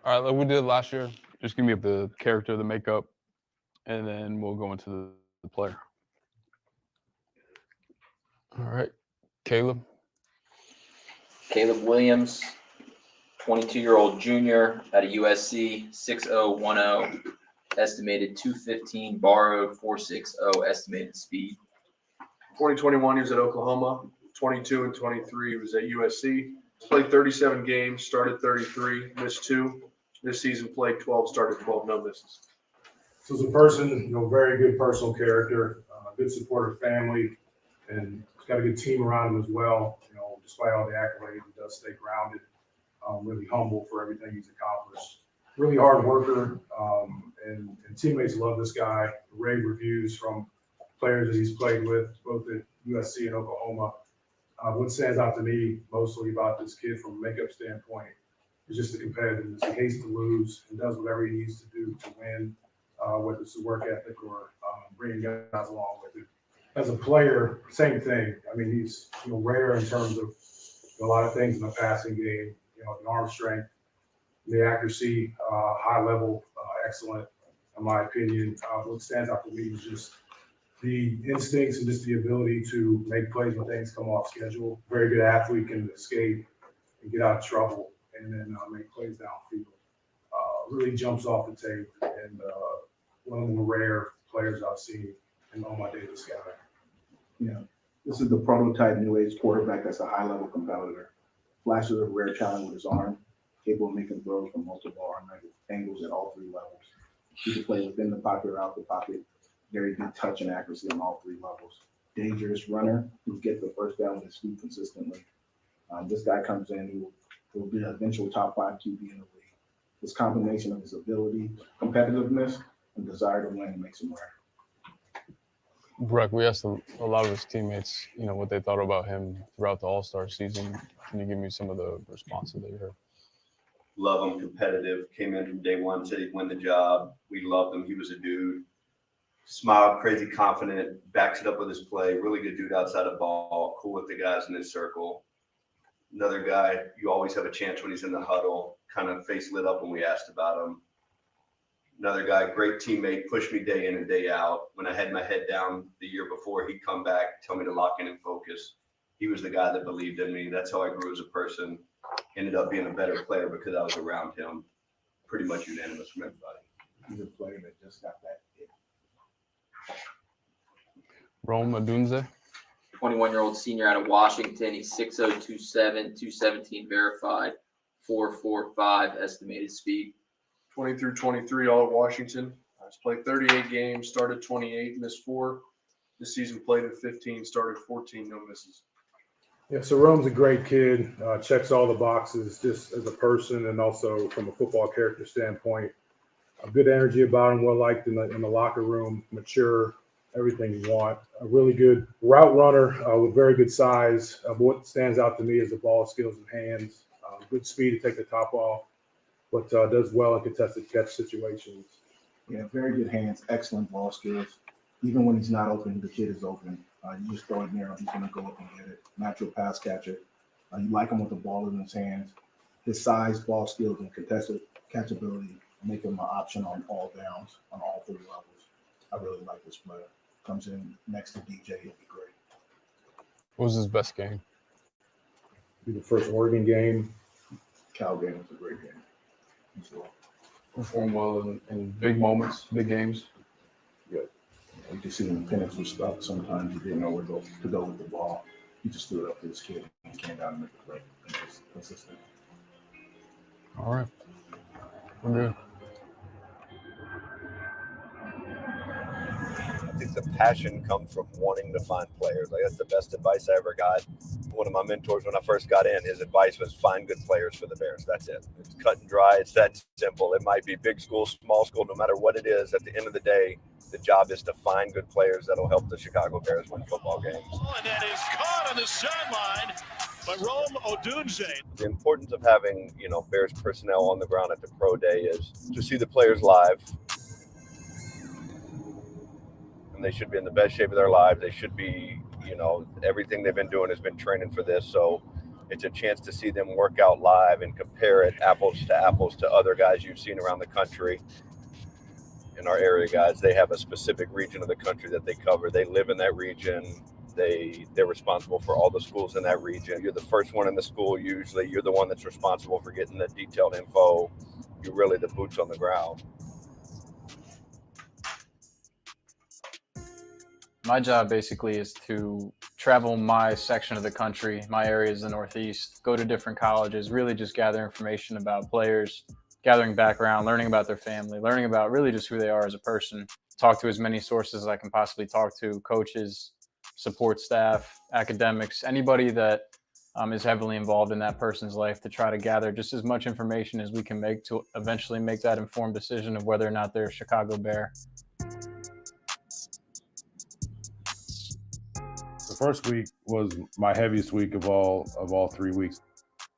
All right, like we did last year. Just give me the character, the makeup, and then we'll go into the player. All right, Caleb. Caleb Williams, 22-year-old junior out of USC, 6'0", 10, estimated 215, borrowed 460, estimated speed. 2021, he was at Oklahoma. 22 and 23, he was at USC. Played 37 games, started 33, missed 2. This season played 12, started 12, no misses. So as a person, very good personal character, good supportive family, and he's got a good team around him as well. Despite all the accolades, he does stay grounded, really humble for everything he's accomplished. Really hard worker, and teammates love this guy. Rave reviews from players that he's played with, both at USC and Oklahoma. What stands out to me mostly about this kid from a makeup standpoint is just the competitiveness. He hates to lose and does whatever he needs to do to win, whether it's the work ethic or bringing guys along with it. As a player, same thing. I mean, he's rare in terms of a lot of things in the passing game. The arm strength, the accuracy, high level, excellent, in my opinion. What stands out to me is just the instincts and just the ability to make plays when things come off schedule. Very good athlete, can escape and get out of trouble and then make plays downfield. Really jumps off the tape and one of the rare players I've seen in all my days of scouting. Yeah, this is the prototype new age quarterback that's a high level competitor. Flashes of rare talent with his arm, capable of making throws from multiple arm angles at all 3 levels. He can play within the pocket or out the pocket. Very good touch and accuracy on all 3 levels. Dangerous runner who gets the first down with his feet consistently. This guy comes in, he will be an eventual top 5 QB in the league. This combination of his ability, competitiveness, and desire to win makes him rare. Breck, we asked a lot of his teammates, what they thought about him throughout the All-Star season. Can you give me some of the responses that you heard? Love him, competitive. Came in from day one, said he'd win the job. We loved him. He was a dude. Smiled, crazy confident, backs it up with his play. Really good dude outside of ball. Cool with the guys in his circle. Another guy, you always have a chance when he's in the huddle. Kind of face lit up when we asked about him. Another guy, great teammate, pushed me day in and day out. When I had my head down the year before, he'd come back, tell me to lock in and focus. He was the guy that believed in me. That's how I grew as a person. Ended up being a better player because I was around him. Pretty much unanimous from everybody. He's a player that just got that hit. Rome Odunze. 21-year-old senior out of Washington. He's 6'0", 207, 217 verified, 445 estimated speed. 20 through 23, all at Washington. He's played 38 games, started 28, missed 4. This season played in 15, started 14, no misses. Yeah, so Rome's a great kid, checks all the boxes just as a person and also from a football character standpoint. A good energy about him, well liked in the locker room, mature, everything you want. A really good route runner with very good size. What stands out to me is the ball skills and hands, good speed to take the top off, but does well in contested catch situations. Yeah, very good hands, excellent ball skills. Even when he's not open, the kid is open. You just throw it near him, he's going to go up and get it. Natural pass catcher. You like him with the ball in his hands. His size, ball skills, and contested catchability make him an option on all downs, on all 3 levels. I really like this player. Comes in next to DJ, he'll be great. What was his best game? Be the first Oregon game. Cal game was a great game. Perform well in big moments, big games. Good. You can see when the pennies were stuck, sometimes he didn't know where to go with the ball. He just threw it up to his kid and came down and made the play. Just consistent. All right. We're good. I think the passion comes from wanting to find players. Like that's the best advice I ever got. One of my mentors when I first got in, his advice was find good players for the Bears. That's it. It's cut and dry. It's that simple. It might be big school, small school, no matter what it is. At the end of the day, the job is to find good players that'll help the Chicago Bears win football games. And that is caught on the sideline by Rome Odunze. The importance of having, Bears personnel on the ground at the pro day is to see the players live. And they should be in the best shape of their lives. They should be, everything they've been doing has been training for this. So It's a chance to see them work out live and compare it apples to other guys you've seen around the country. In our area, guys, they have a specific region of the country that they cover. They live in that region. They're responsible for all the schools in that region. You're the first one in the school usually. You're the one that's responsible for getting the detailed info. You're really the boots on the ground. My job basically is to travel my section of the country. My area is the Northeast, go to different colleges, really just gather information about players, gathering background, learning about their family, learning about really just who they are as a person. Talk to as many sources as I can possibly talk to, coaches, support staff, academics, anybody that is heavily involved in that person's life, to try to gather just as much information as we can make to eventually make that informed decision of whether or not they're a Chicago Bear. The first week was my heaviest week of all 3 weeks.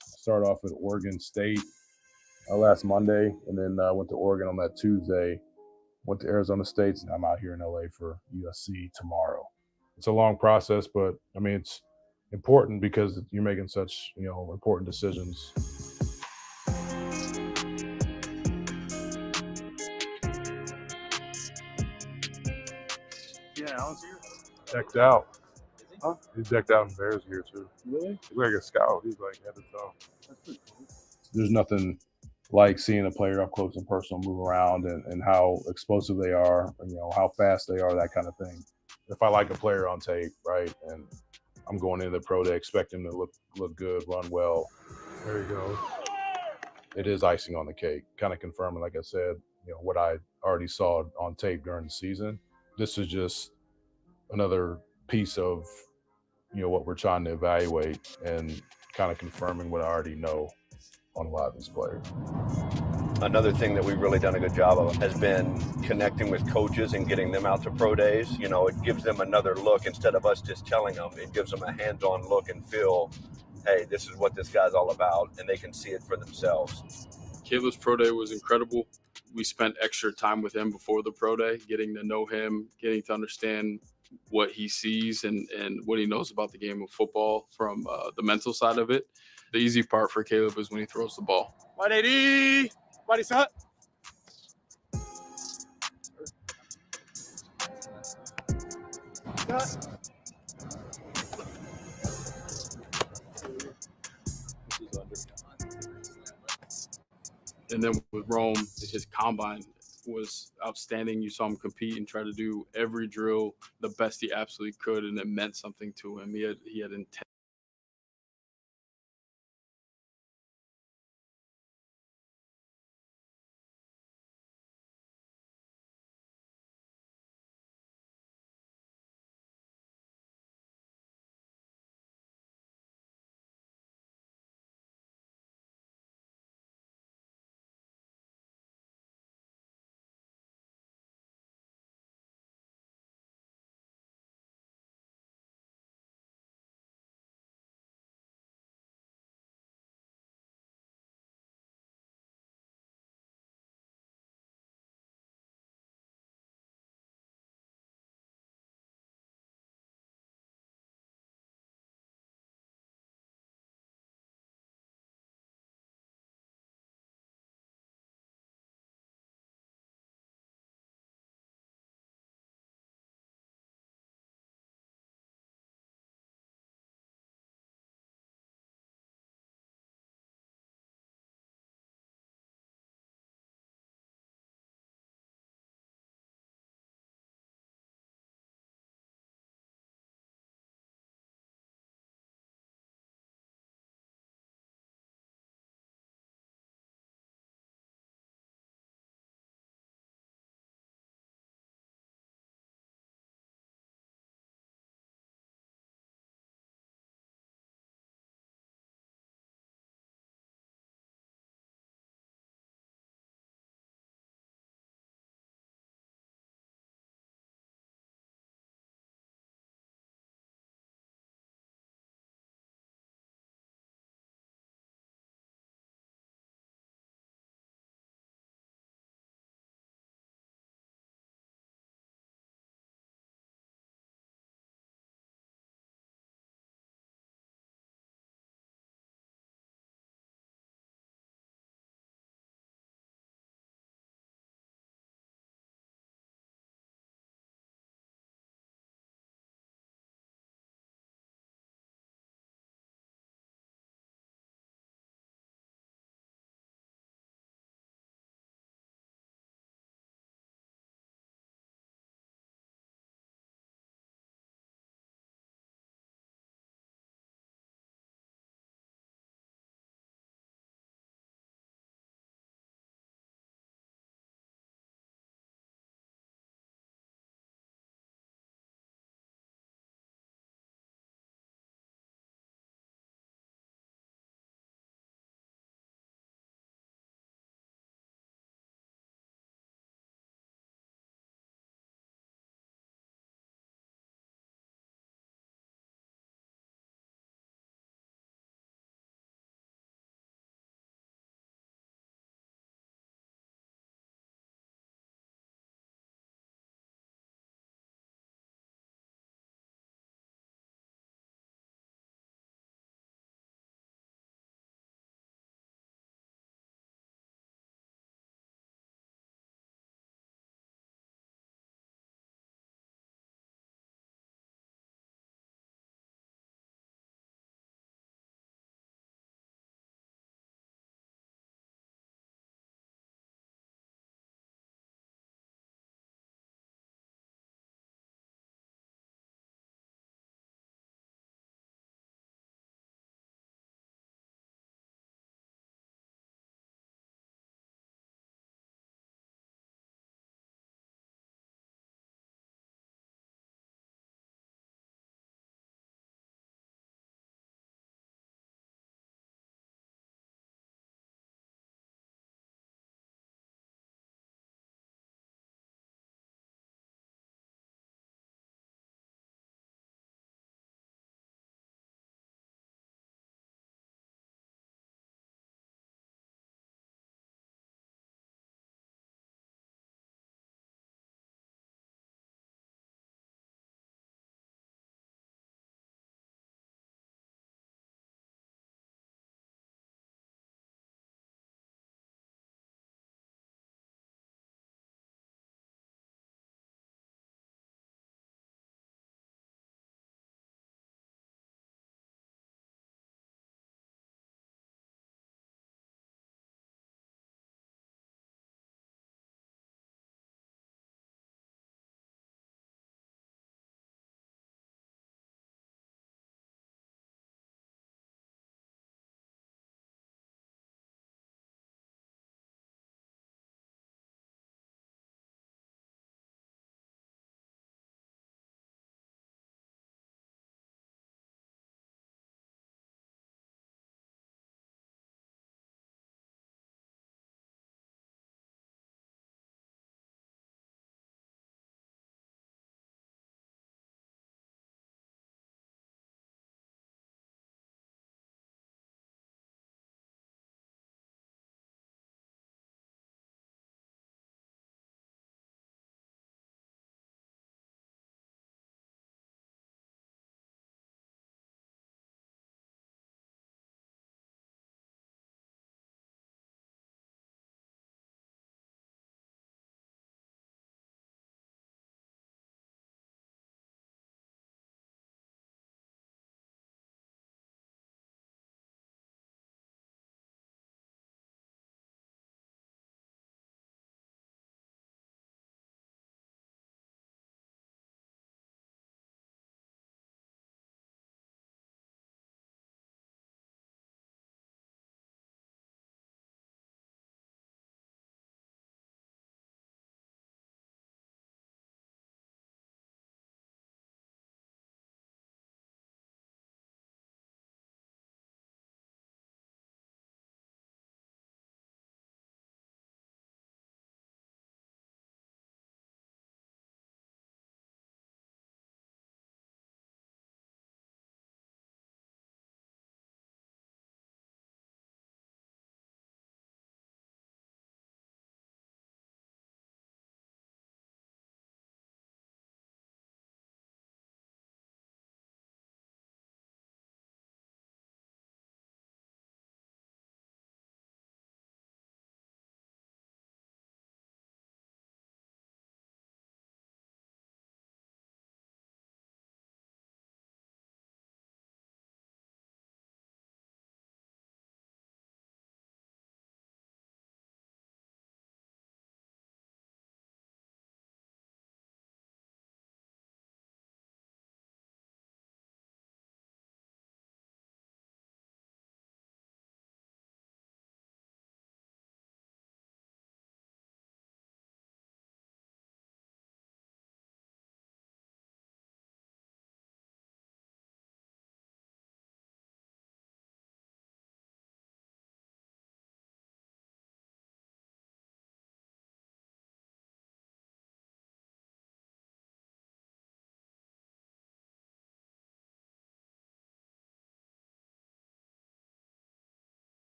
Started off at Oregon State last Monday, and then went to Oregon on that Tuesday. Went to Arizona State, and I'm out here in LA for USC tomorrow. It's a long process, but I mean it's important because you're making such important decisions. Yeah, Alan's here. Decked out. Huh? He's decked out in Bears gear too. Really? He's like a scout. He's like head to toe. That's pretty cool. There's nothing like seeing a player up close and personal move around and how explosive they are, and, how fast they are, that kind of thing. If I like a player on tape, right, and I'm going into the pro day, expect him to look good, run well. There you go. It is icing on the cake, kind of confirming, like I said, what I already saw on tape during the season. This is just another piece of what we're trying to evaluate and kind of confirming what I already know on a lot of these players. Another thing that we've really done a good job of has been connecting with coaches and getting them out to pro days. It gives them another look instead of us just telling them. It gives them a hands-on look and feel, hey, this is what this guy's all about, and they can see it for themselves. Caleb's pro day was incredible. We spent extra time with him before the pro day, getting to know him, getting to understand what he sees and what he knows about the game of football from the mental side of it. The easy part for Caleb is when he throws the ball. 180, body set. Cut. And then with Rome, his combine was outstanding. You saw him compete and try to do every drill the best he absolutely could, and it meant something to him. He had intent.